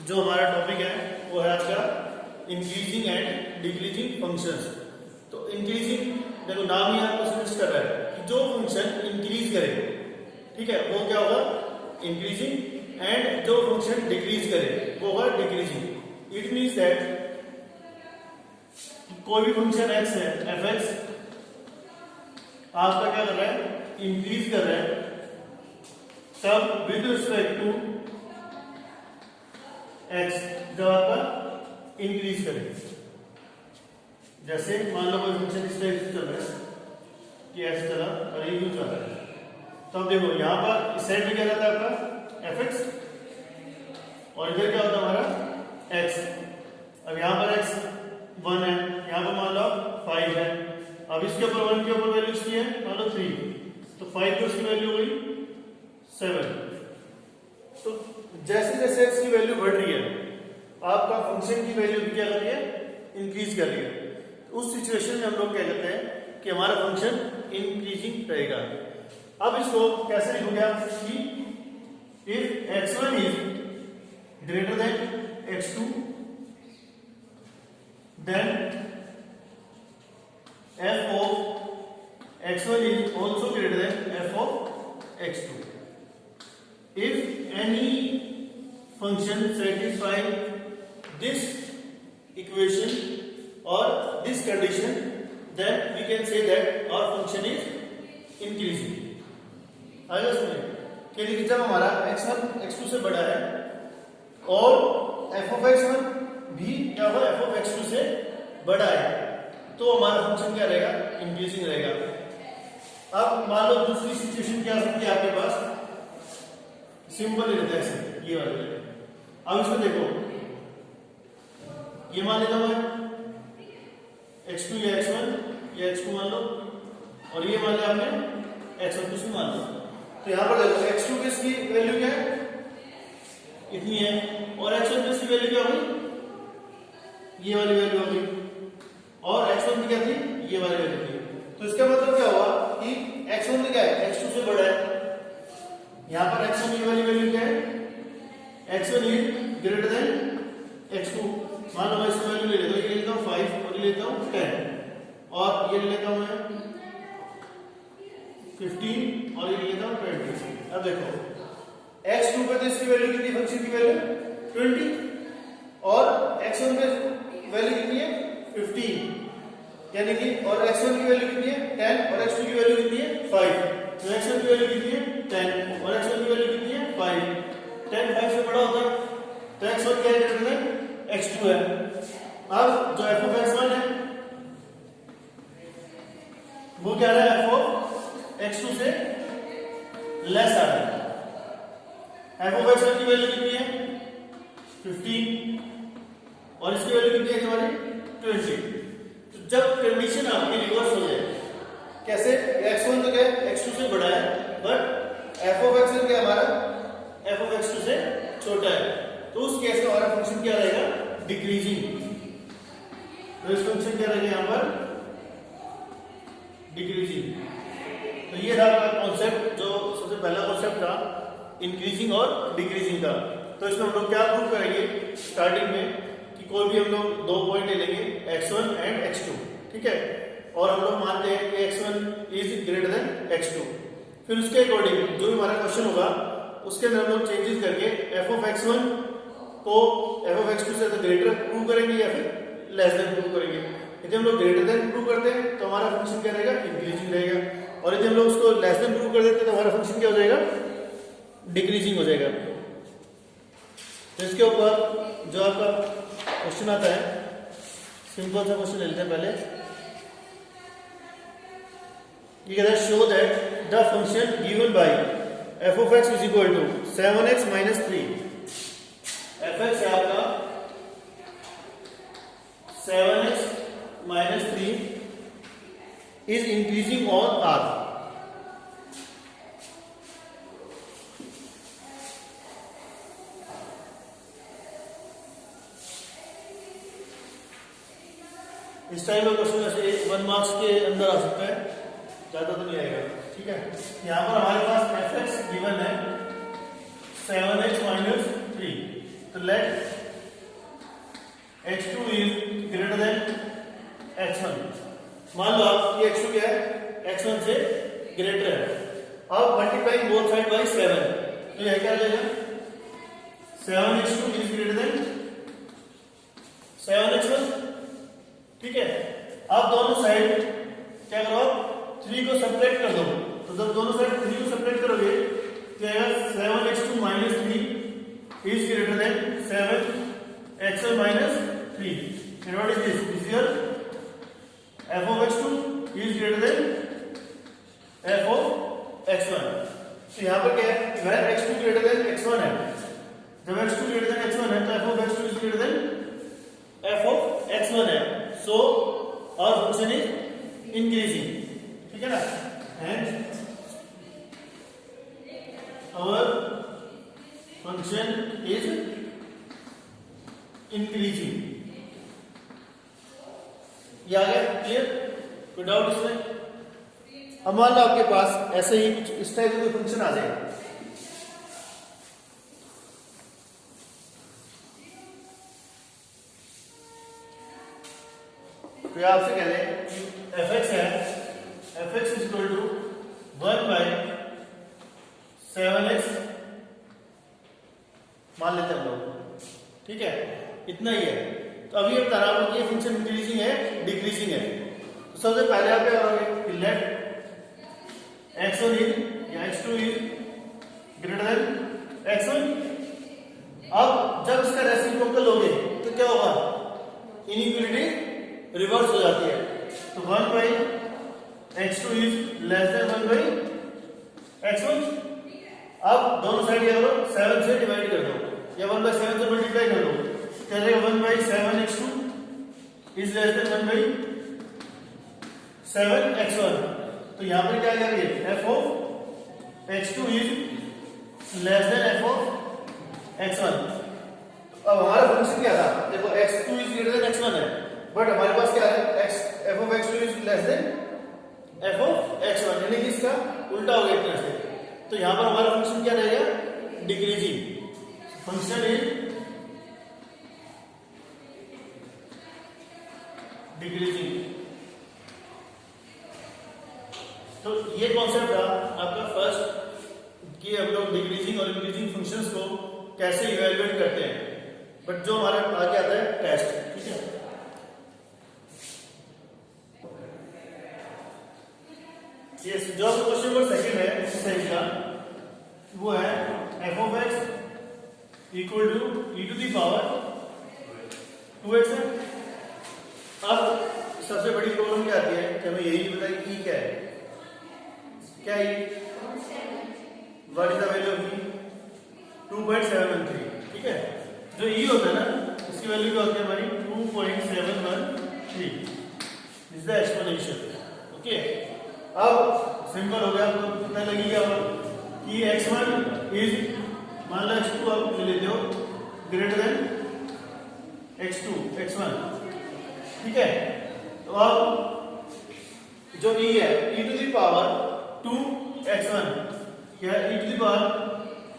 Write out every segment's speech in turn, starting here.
जो हमारा टॉपिक है वो है आपका इंक्रीजिंग एंड डिक्रीजिंग फंक्शंस। तो इंक्रीजिंग, देखो नाम ही आपको सजेस्ट कर रहा है कि जो फंक्शन इंक्रीज करे, ठीक है, वो क्या होगा इंक्रीजिंग, एंड जो फंक्शन डिक्रीज करे वो होगा डिक्रीजिंग। इट मींस दैट कोई भी फंक्शन x है एफ एक्स आपका क्या कर रहा है इंक्रीज कर रहा है, तब विद रिस्पेक्ट टू x जब आपका इंक्रीज करे। जैसे मान लो कोई फंक्शन इस टाइप से चल रहा है कि ऐसे चला और ये यूं चल रहा है, तो अब देखो यहां पर इस साइड में क्या रहता है आपका एफ एक्स और इधर क्या होता है हमारा x। अब यहां पर x 1 है, यहां पर मान लो 5 है, अब इसके ऊपर 1 के ऊपर वैल्यू इसकी है मान लो 3, तो 5 की उसकी वैल्यू हुई 7। तो जैसे जैसे x की वैल्यू बढ़ रही है आपका फंक्शन की वैल्यू भी क्या कर रही है इंक्रीज कर रही है। तो उस सिचुएशन में हम लोग क्या कहते हैं कि हमारा फंक्शन इंक्रीजिंग रहेगा। अब इसको कैसे लिखोगे आप कि if x1 is greater then x2 then f of x1 is also greater than f of x2 if any function satisfy this equation or this condition, then we can say that our function is increasing। आगे सुनिए कि देखिए जब हमारा x1 x2 से बड़ा है और f of x1 भी क्या होगा f of x2 से बड़ा है, तो हमारा फंक्शन क्या रहेगा इंक्रीजिंग रहेगा। अब मान लो दूसरी सिचुएशन क्या हो सकती है आपके पास, सिंपल लेते हैं ऐसे ये वाले। अब इसमें देखो ये मान लेता हूं x2 या x1 या x2 मान लो, और ये मान लिया आपने x1 कुछ भी मान लो। तो यहां पर देखो x2 किसकी वैल्यू क्या है इतनी है, और x1 किसकी वैल्यू क्या होगी ये वाली वैल्यू होगी, और x1 की क्या थी ये वाली वैल्यू थी। तो इसका मतलब क्या हुआ कि x1 में क्या है x2 से बड़ा है, यहां पर x1 की वाली वैल्यू क्या है x1 is greater then x2। मान लो मैं इसकी वैल्यू ले लेता हूं, ये लेता हूं 5 और ये लेता हूं 10 और ये लेता हूं मैं 15 और ये लेता हूं 20। अब देखो x2 पे तो इसकी वैल्यू कितनी फंक्शन की वैल्यू 20 और x1 पे वैल्यू कितनी है 15, यानी कि और x1 की वैल्यू कितनी है 10 और x2 की वैल्यू कितनी है 5। तो x1 की वैल्यू कितनी है 10 और x1 की वैल्यू कितनी है 5। 10 5 से बड़ा होता है तो x1 क्या है ग्रेटर देन x2 है। अब जो f of x1 है वो क्या है f of x2 से लेस आ रहा है। f of x1 की वैल्यू कितनी है 15 और इसकी वैल्यू कितनी है हमारी 20। तो जब कंडीशन आपकी रिवर्स हो जाए, कैसे x1 तो क्या है x2 से बड़ा है बट f of x1 क्या हमारा f of x2 से छोटा है, तो उस केस में हमारा फंक्शन क्या रहेगा डिक्रीजिंग। तो इस फंक्शन क्या रहेगा यहां पर डिक्रीजिंग। तो ये था आपका कॉन्सेप्ट, जो सबसे पहला कॉन्सेप्ट था इंक्रीजिंग और डिक्रीजिंग का। तो इसमें हम लोग क्या प्रूव करेंगे स्टार्टिंग में कि कोई भी हम लोग दो पॉइंट ले लेंगे x1 एंड x2, ठीक है, और हम लोग मानते हैं कि x1 is greater then x2। फिर उसके अकॉर्डिंग जो भी हमारा क्वेश्चन होगा उसके अंदर हम लोग चेंजेस करके f of x1 को f of x2 से ग्रेटर प्रूव करेंगे या फिर लेस देन प्रूव करेंगे। यदि हम लोग ग्रेटर देन प्रूव करते हैं तो हमारा फंक्शन क्या रहेगा इंक्रीजिंग रहेगा, और यदि हम लोग उसको लेस देन प्रूव कर देते हैं तो हमारा फंक्शन क्या हो जाएगा डिक्रीजिंग हो जाएगा। तो इसके ऊपर जो आपका क्वेश्चन आता है, सिंपल सा क्वेश्चन लेते हैं पहले। ये कहता है show that the function given by f of x is equal to 7x minus 3। f x है आपका 7x minus 3 is increasing on r। इस टाइप का क्वेश्चन ऐसे 1 मार्क्स के अंदर आ सकता है, ज्यादा तो नहीं आएगा, ठीक है। यहाँ पर हमारे पास एफ एक्स गिवन है 7x minus 3, तो तो late x2 is greater then x1। मान लो आप ये x2 क्या है, x1 से ग्रेटर है। अब मल्टीप्लाइंग बोथ साइड बाय 7, तो यह क्या आ जाएगा, 7x2 is greater then 7x1। ठीक है, अब दोनों साइड क्या करो, 3 को सब्ट्रैक्ट कर दो। तो जब दोनों साइड 3 को सब्ट्रैक्ट करोगे तो आएगा 7x2 minus 3 is greater then 7x1 minus 3। And what is this? This is your f of x2 is greater than f of x1। तो यहाँ पर क्या है, वह x2 greater than x1 है। जब x2 greater than x1 है तो f of x2 is greater than f of x1 है। So our function is increasing। ठीक है ना, and our function is increasing। ये आ गया क्लियर, कोई डाउट इसमें। अब मान लो आपके पास ऐसे ही कुछ इस टाइप का कोई फंक्शन आ जाए, तो आपसे कह रहे fx है, fx is equal to 1 by 7x मान लेते हैं हम लोग। ठीक है, इतना ही है। तो अभी बता रहा हूं कि ये फंक्शन इंक्रीजिंग है डिक्रीजिंग है। तो सबसे पहले आप क्या करोगे, लेट x1 इज या x2 is greater then x1। अब जब इसका रेसिप्रोकल लोगे तो क्या होगा, इनइक्वालिटी रिवर्स हो जाती है। तो 1 by x2 is less then 1 by x1। अब दोनों साइड क्या करो, 7 से डिवाइड कर दो या 1 बाई 7 से मल्टीप्लाई कर दो। चलेगा 1 by 7x2 is less then 1 by 7x1। तो यहां पर क्या करेंगे, f of x2 is less then f of x1। अब हमारा फंक्शन क्या था, देखो x2 is greater then x1 है, बट हमारे पास क्या है, f of x2 is less then f of x1, यानी कि इसका उल्टा हो गया एक तरह से। तो यहां पर हमारा फंक्शन क्या रहेगा, डिक्रीजिंग। Function is decreasing. तो ये कॉन्सेप्ट था आपका फर्स्ट कि हम लोग डिक्रीजिंग और इंक्रीजिंग फंक्शंस को कैसे इवैल्यूएट करते हैं। बट जो हमारा आगे आता है टेस्ट, ठीक है। ये जो क्वेश्चन नंबर सेकंड है एक्सरसाइज का, वो है f of x equal to e to the power 2x है। अब सबसे बड़ी प्रॉब्लम क्या आती है कि हमें यही नहीं पता कि e क्या है, क्या e, what is the value of e, 2.713। ठीक है, जो e होता है ना इसकी वैल्यू क्या होती है हमारी 2.713। This the exponential. ओके, अब सिंपल हो गया, आपको पता लगेगा कि x1 इज, मान लो x2 आप ले लेते हो ग्रेटर देन x1। ठीक है, तो अब जो e है e to the power 2x1 क्या है, e to the power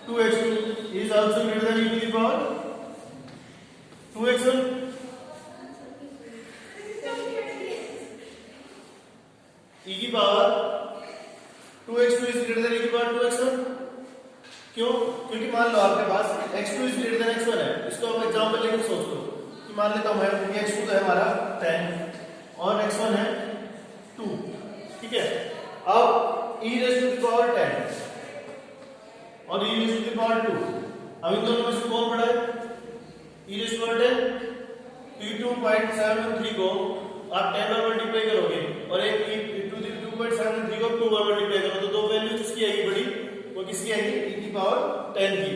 2x2 is also greater than e to the power 2x1। e की power 2x2 is greater than e की पावर 2x1। क्यों, क्योंकि मान लो आपके पास x2 is greater then x1 है। इसको आप एग्जांपल लेकर सोच लो कि मान लेता हूं मैं x2 तो है हमारा 10 और x1 है 2। ठीक है, अब e raise to the power 10 और e raise to the power 2, अब इन दोनों में से कौन बड़ा है, e raise to power 10। e 2.713 को आप 10 बार मल्टीप्लाई करोगे और एक e टू द 2.713 को 2 बार मल्टीप्लाई करो तो दो वैल्यू किसकी आएगी बड़ी, वो किसकी आएगी, e की पावर 10 की।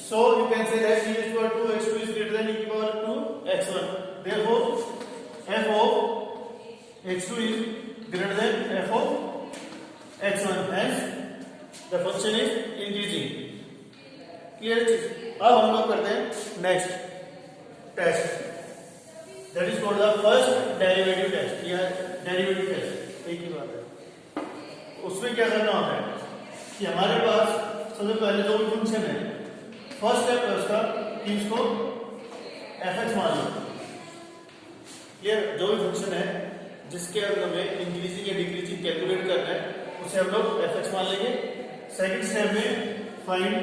So you can say that e is equal to x2 is greater than e की power 2x1. Therefore, f of x2 is greater than f of x1. Hence, the function is increasing. Clear? अब हम लोग करते हैं next test. That is called the first derivative test या derivative test. एक ही बात है। उसमें क्या करना होता है कि हमारे पास सबसे पहले जो फंक्शन है, फर्स्ट स्टेप है उसका कि इसको fx मान लो। क्लियर? जो भी फंक्शन है जिसके अंदर हमें इंक्रीजिंग या डिक्रीजिंग कैलकुलेट करना है उसे हम लोग fx मान लेंगे। सेकंड स्टेप में फाइंड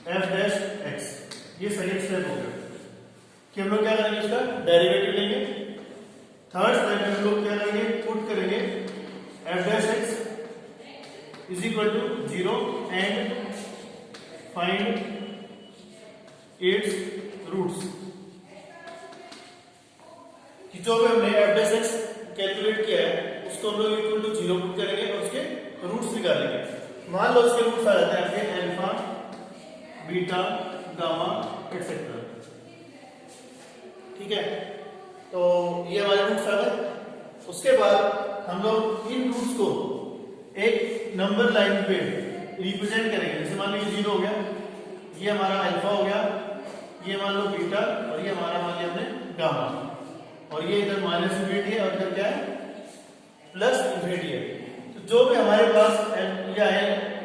f डैश x, ये सेकंड स्टेप हो गया कि हम लोग क्या करेंगे, इसका डेरिवेटिव लेंगे। थर्ड स्टेप में हम लोग क्या करेंगे, पुट करेंगे f dash x is equal to 0 and find its roots, कि जो भी हमने f डैश x कैलकुलेट किया है उसको हम लोग इक्वल टू 0 पुट करेंगे और उसके रूट्स निकालेंगे। मान लो उसके रूट्स आ जाते हैं आपके अल्फा, बीटा, गामा एक्सेट्रा। ठीक है, तो ये हमारे रूट्स आ गए। उसके बाद हम लोग इन रूट्स को एक नंबर लाइन पे रिप्रेजेंट करेंगे। जैसे मान लीजिए 0 हो गया, ये हमारा अल्फा हो गया, ये मान लो बीटा और ये हमारा मान लिया हमने गामा, और ये इधर माइनस इन्फिनिटी है और इधर क्या है प्लस इन्फिनिटी है। तो जो भी हमारे पास क्या है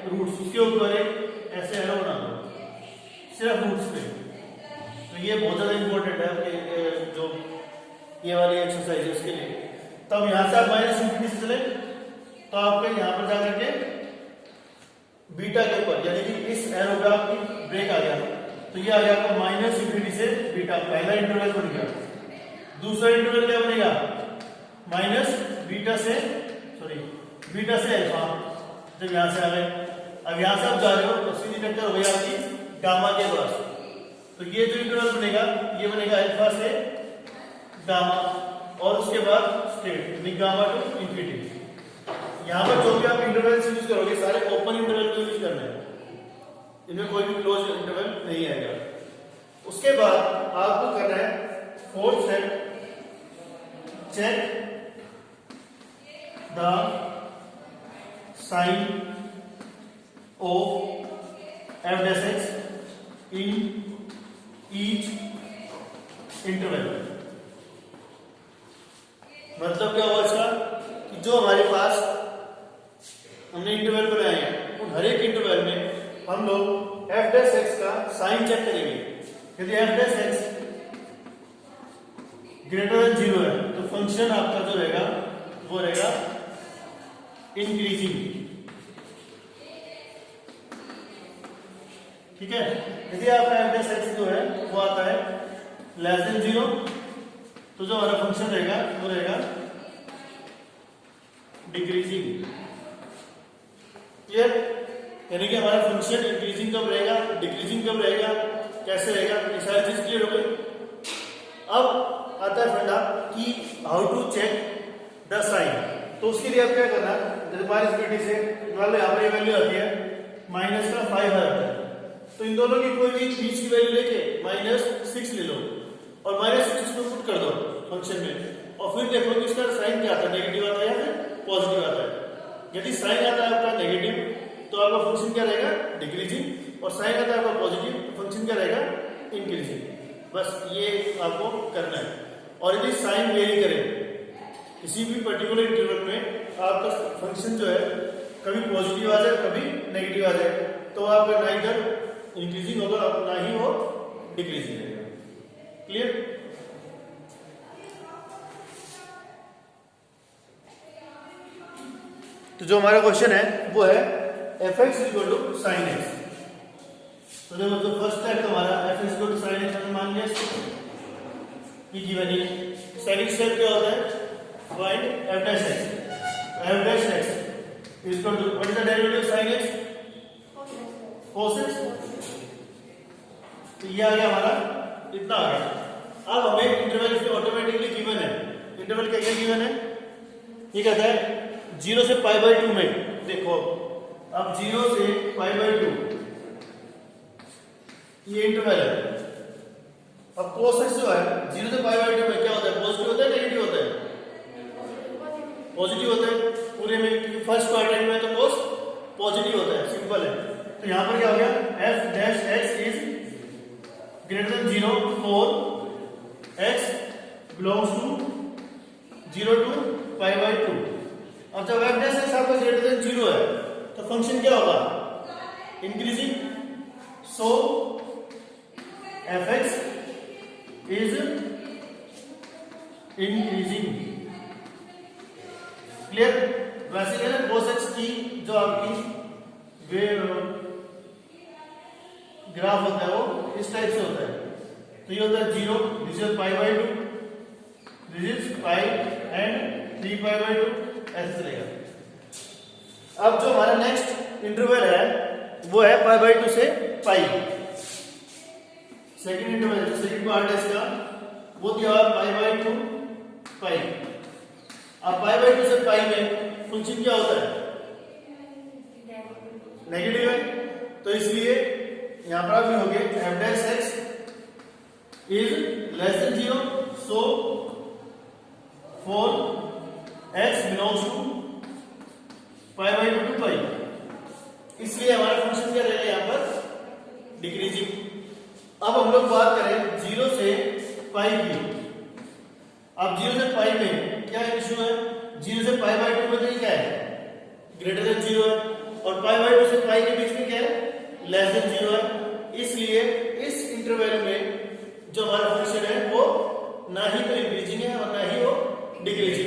रूट्स, उसके ऊपर एक ऐसे एरो बना दो सिर्फ रूट्स पे। तो ये बहुत ज्यादा इंपॉर्टेंट है आपके जो ये वाली एक्सरसाइज है उसके लिए। तब यहां से आप माइनस इन्फिनिटी से चले तो आपके यहां पर जाकर के बीटा के ऊपर यानी कि इस एरो का आपकी ब्रेक आ गया, तो ये आ गया आपका माइनस इन्फिनिटी से बीटा, पहला इंटरवल बन गया। दूसरा इंटरवल क्या बनेगा, माइनस बीटा से बीटा से अल्फा। जब यहां से आ गए, अब यहां से आप जा रहे हो तो सीधी टक्कर हो गई आपकी गामा के पास, तो ये जो इंटरवल बनेगा ये बनेगा अल्फा से गामा और उसके बाद स्ट्रेट यानी गामा टू इंफिनिटी। यहां पर जो भी आप इंटरवल यूज करोगे सारे ओपन इंटरवल को यूज करना है, इनमें कोई भी क्लोज इंटरवल नहीं आएगा। उसके बाद आपको करना है fourth step, check the sign of f dash x in each interval. मतलब क्या हुआ इसका कि जो हमारे पास हमने इंटरवल बनाए हैं उन हर एक इंटरवल में हम लोग f डैश x का साइन चेक करेंगे। यदि f dash x greater than 0 है तो फंक्शन आपका जो रहेगा वो रहेगा इंक्रीजिंग। ठीक है, यदि आपका f डैश x जो है वो आता है लेस देन 0 तो जो हमारा फंक्शन रहेगा वो रहेगा डिक्रीजिंग। क्लियर? यानी कि हमारा फंक्शन इंक्रीजिंग कब रहेगा, डिक्रीजिंग कब रहेगा, कैसे रहेगा, ये सारी चीज क्लियर हो गई। अब आता है फंडा कि how to check the sign. तो उसके लिए आप क्या करना, जैसे माइनस इन्फिनिटी से मान लो यहाँ पर वैल्यू आती है माइनस का 5 आ जाता है, तो इन दोनों की कोई भी बीच की वैल्यू लेके -6 ले लो और -6 इसमें पुट कर दो फंक्शन में, और फिर देखो कि इसका साइन क्या आता है, नेगेटिव आता है या फिर पॉजिटिव आता है। यदि साइन आता है आपका नेगेटिव तो आपका फंक्शन क्या रहेगा, डिक्रीजिंग, और साइन आता है आपका पॉजिटिव तो फंक्शन क्या रहेगा, इंक्रीजिंग। बस ये आपको करना है। और यदि साइन वेरी करे किसी भी पर्टिकुलर इंटरवल में आपका फंक्शन जो है कभी पॉजिटिव आ जाए कभी नेगेटिव आ जाए तो आपका ना इधर इंक्रीजिंग होगा ना ही वो डिक्रीजिंग रहेगा। क्लियर? तो जो हमारा क्वेश्चन है वो है f(x) = sin x। तो देखो जो फर्स्ट स्टेप हमारा f(x) = sin x हमने मान लिया, ये गिवन है। सेकंड स्टेप क्या होता है, find f dash x। f dash x is equal to what is the derivative of sin x, cos x। तो ये आ गया हमारा, इतना आ गया। अब हमें इंटरवल इसमें ऑटोमेटिकली गिवन है। इंटरवल क्या क्या गिवन है, ये कहता है 0 से π/2 में। देखो अब 0 से π/2 ये इंटरवल है। अब cos x जो है 0 से π/2 में क्या होता है, पॉजिटिव होता है नेगेटिव होता है, पॉजिटिव होता है पूरे में। फर्स्ट क्वाड्रेंट में तो cos पॉजिटिव होता है, सिंपल है। तो यहां पर क्या हो गया, f dash x is greater than 0 for x belongs to 0 to π/2। अब जब f डैश x आपका ग्रेटर देन 0 है तो फंक्शन क्या होगा, increasing. So F X is increasing. Clear? वैसे क्या ना cos x की जो आपकी वे ग्राफ होता है वो इस टाइप से होता है। तो ये होता है 0, this is pi by 2, this is pi and 3 pi by 2, ऐसे चलेगा। अब जो हमारा नेक्स्ट इंटरवल है वो है पाई बाय 2 से पाई। सेकंड इंटरवल जो सेकंड पार्ट है इसका वो दिया हुआ पाई बाय 2 पाई। अब पाई बाय 2 से पाई में फंक्शन क्या होता है? नेगेटिव है, तो इसलिए यहां पर आप लिखोगे f dash x is less than 0, so for x belongs to pi by 2 to pi. इसलिए हमारा फंक्शन क्या रहेगा यहां पर? डिक्रीजिंग। अब हम लोग बात करें 0 से पाई की। अब 0 से पाई में क्या इशू है? 0 से पाई बाय 2 में तो क्या है? ग्रेटर देन 0 है, और पाई बाय 2 से पाई के बीच में क्या है? लेस देन 0 है। इसलिए इस इंटरवल में जो हमारा फंक्शन है वो ना ही तो इंक्रीजिंग है और ना ही वो डिक्रीजिंग